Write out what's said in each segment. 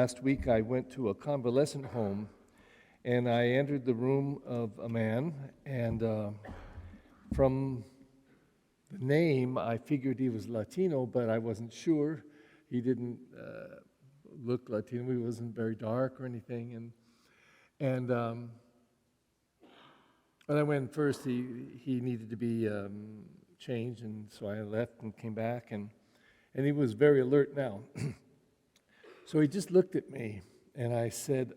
last week I went to a convalescent home, and I entered the room of a man, and from the name I figured he was Latino, but I wasn't sure. He didn't look Latino. He wasn't very dark or anything, and when I went first, he needed to be changed, and so I left and came back, and he was very alert now. So he just looked at me, and I said,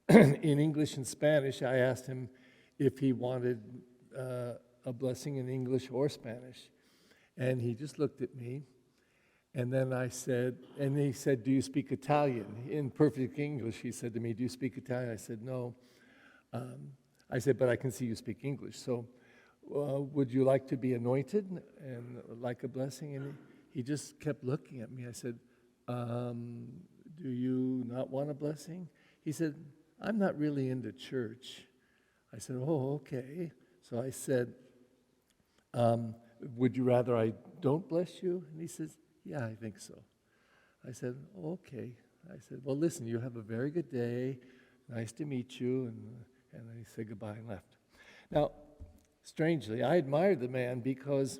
in English and Spanish, I asked him if he wanted a blessing in English or Spanish. And he just looked at me, and then I said, and he said, "Do you speak Italian?" In perfect English, he said to me, "Do you speak Italian?" I said, "No." I said, "But I can see you speak English. So would you like to be anointed and like a blessing?" And he just kept looking at me. I said, "Do you not want a blessing?" He said, "I'm not really into church." I said, "Oh, okay." So I said, "Would you rather I don't bless you?" And he says, "Yeah, I think so." I said, "Oh, okay." I said, "Well, listen, you have a very good day. Nice to meet you." And I said goodbye and left. Now, strangely, I admired the man because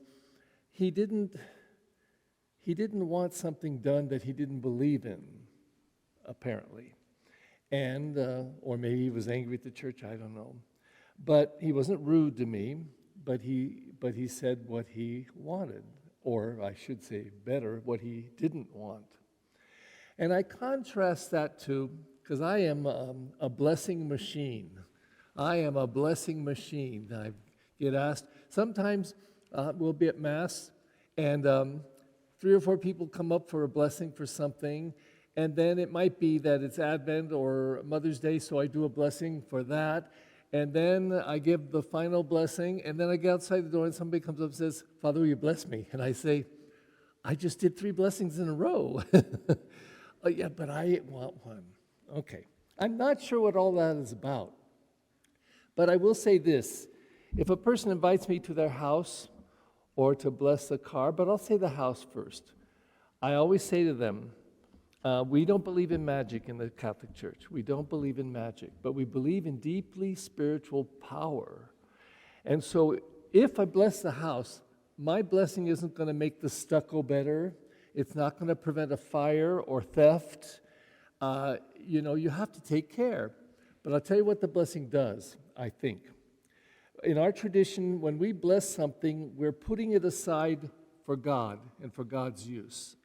he didn't want something done that he didn't believe in, apparently. And, or maybe he was angry at the church, I don't know. But he wasn't rude to me, but he said what he wanted, or I should say better, what he didn't want. And I contrast that to, because I am a blessing machine. I am a blessing machine. I get asked, sometimes we'll be at Mass, and 3 or 4 people come up for a blessing for something, and then it might be that it's Advent or Mother's Day, so I do a blessing for that, and then I give the final blessing, and then I get outside the door, and somebody comes up and says, "Father, will you bless me?" And I say, "I just did 3 blessings in a row." "Oh, yeah, but I want one." Okay. I'm not sure what all that is about, but I will say this. If a person invites me to their house or to bless the car, but I'll say the house first, I always say to them, we don't believe in magic in the Catholic Church. We don't believe in magic, but we believe in deeply spiritual power. And so if I bless the house, my blessing isn't going to make the stucco better. It's not going to prevent a fire or theft. You have to take care. But I'll tell you what the blessing does, I think. In our tradition, when we bless something, we're putting it aside for God and for God's use.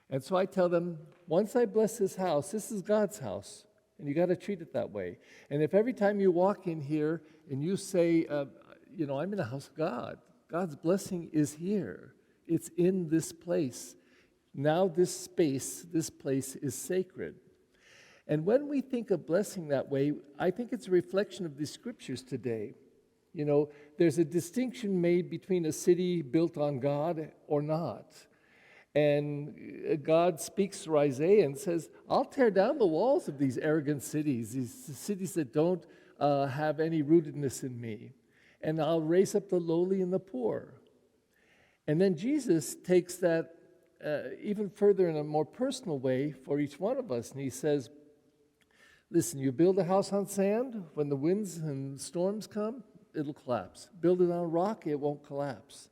And so I tell them, once I bless this house, this is God's house, and you got to treat it that way. And if every time you walk in here and you say, I'm in the house of God, God's blessing is here. It's in this place. Now this place is sacred. And when we think of blessing that way, I think it's a reflection of the scriptures today. There's a distinction made between a city built on God or not. And God speaks through Isaiah and says, "I'll tear down the walls of these arrogant cities, these cities that don't have any rootedness in me. And I'll raise up the lowly and the poor." And then Jesus takes that even further in a more personal way for each one of us. And he says, "Listen, you build a house on sand, when the winds and storms come, it'll collapse. Build it on a rock, it won't collapse."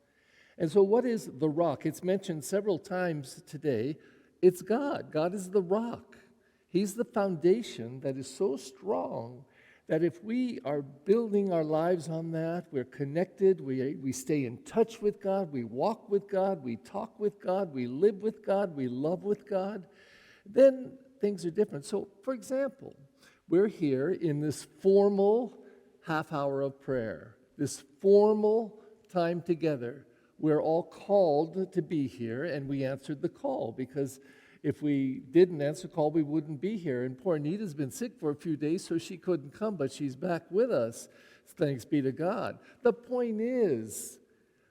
And so what is the rock? It's mentioned several times today. It's God. God is the rock. He's the foundation that is so strong that if we are building our lives on that, we're connected, we stay in touch with God, we walk with God, we talk with God, we live with God, we love with God, then things are different. So, for example, we're here in this formal half hour of prayer, this formal time together. We're all called to be here, and we answered the call, because if we didn't answer the call, we wouldn't be here. And poor Anita's been sick for a few days, so she couldn't come, but she's back with us. Thanks be to God. The point is,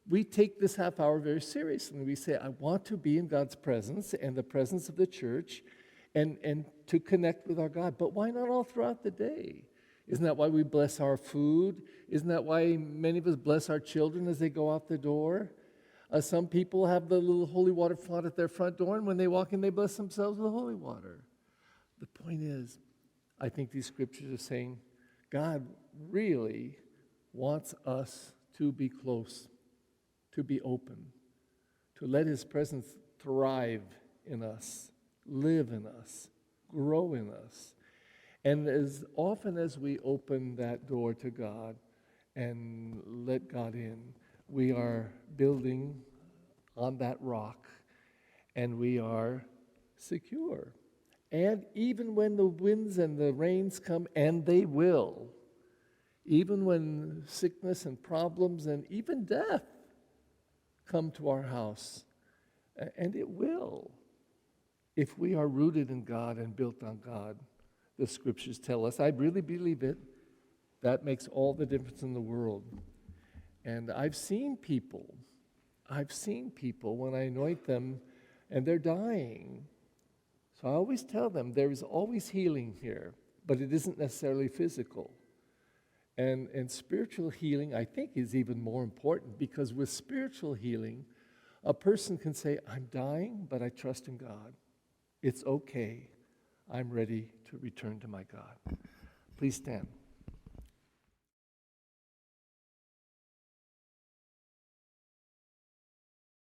we take this half hour very seriously. We say, I want to be in God's presence and the presence of the church and to connect with our God. But why not all throughout the day? Isn't that why we bless our food? Isn't that why many of us bless our children as they go out the door? Some people have the little holy water font at their front door, and when they walk in, they bless themselves with holy water. The point is, I think these scriptures are saying God really wants us to be close, to be open, to let his presence thrive in us, live in us, grow in us. And as often as we open that door to God and let God in, we are building on that rock, and we are secure. And even when the winds and the rains come, and they will, even when sickness and problems and even death come to our house, and it will, if we are rooted in God and built on God, the scriptures tell us. I really believe it. That makes all the difference in the world. And I've seen people when I anoint them and they're dying. So I always tell them there is always healing here, but it isn't necessarily physical. And spiritual healing, I think, is even more important, because with spiritual healing, a person can say, I'm dying, but I trust in God. It's okay. I'm ready to return to my God. Please stand.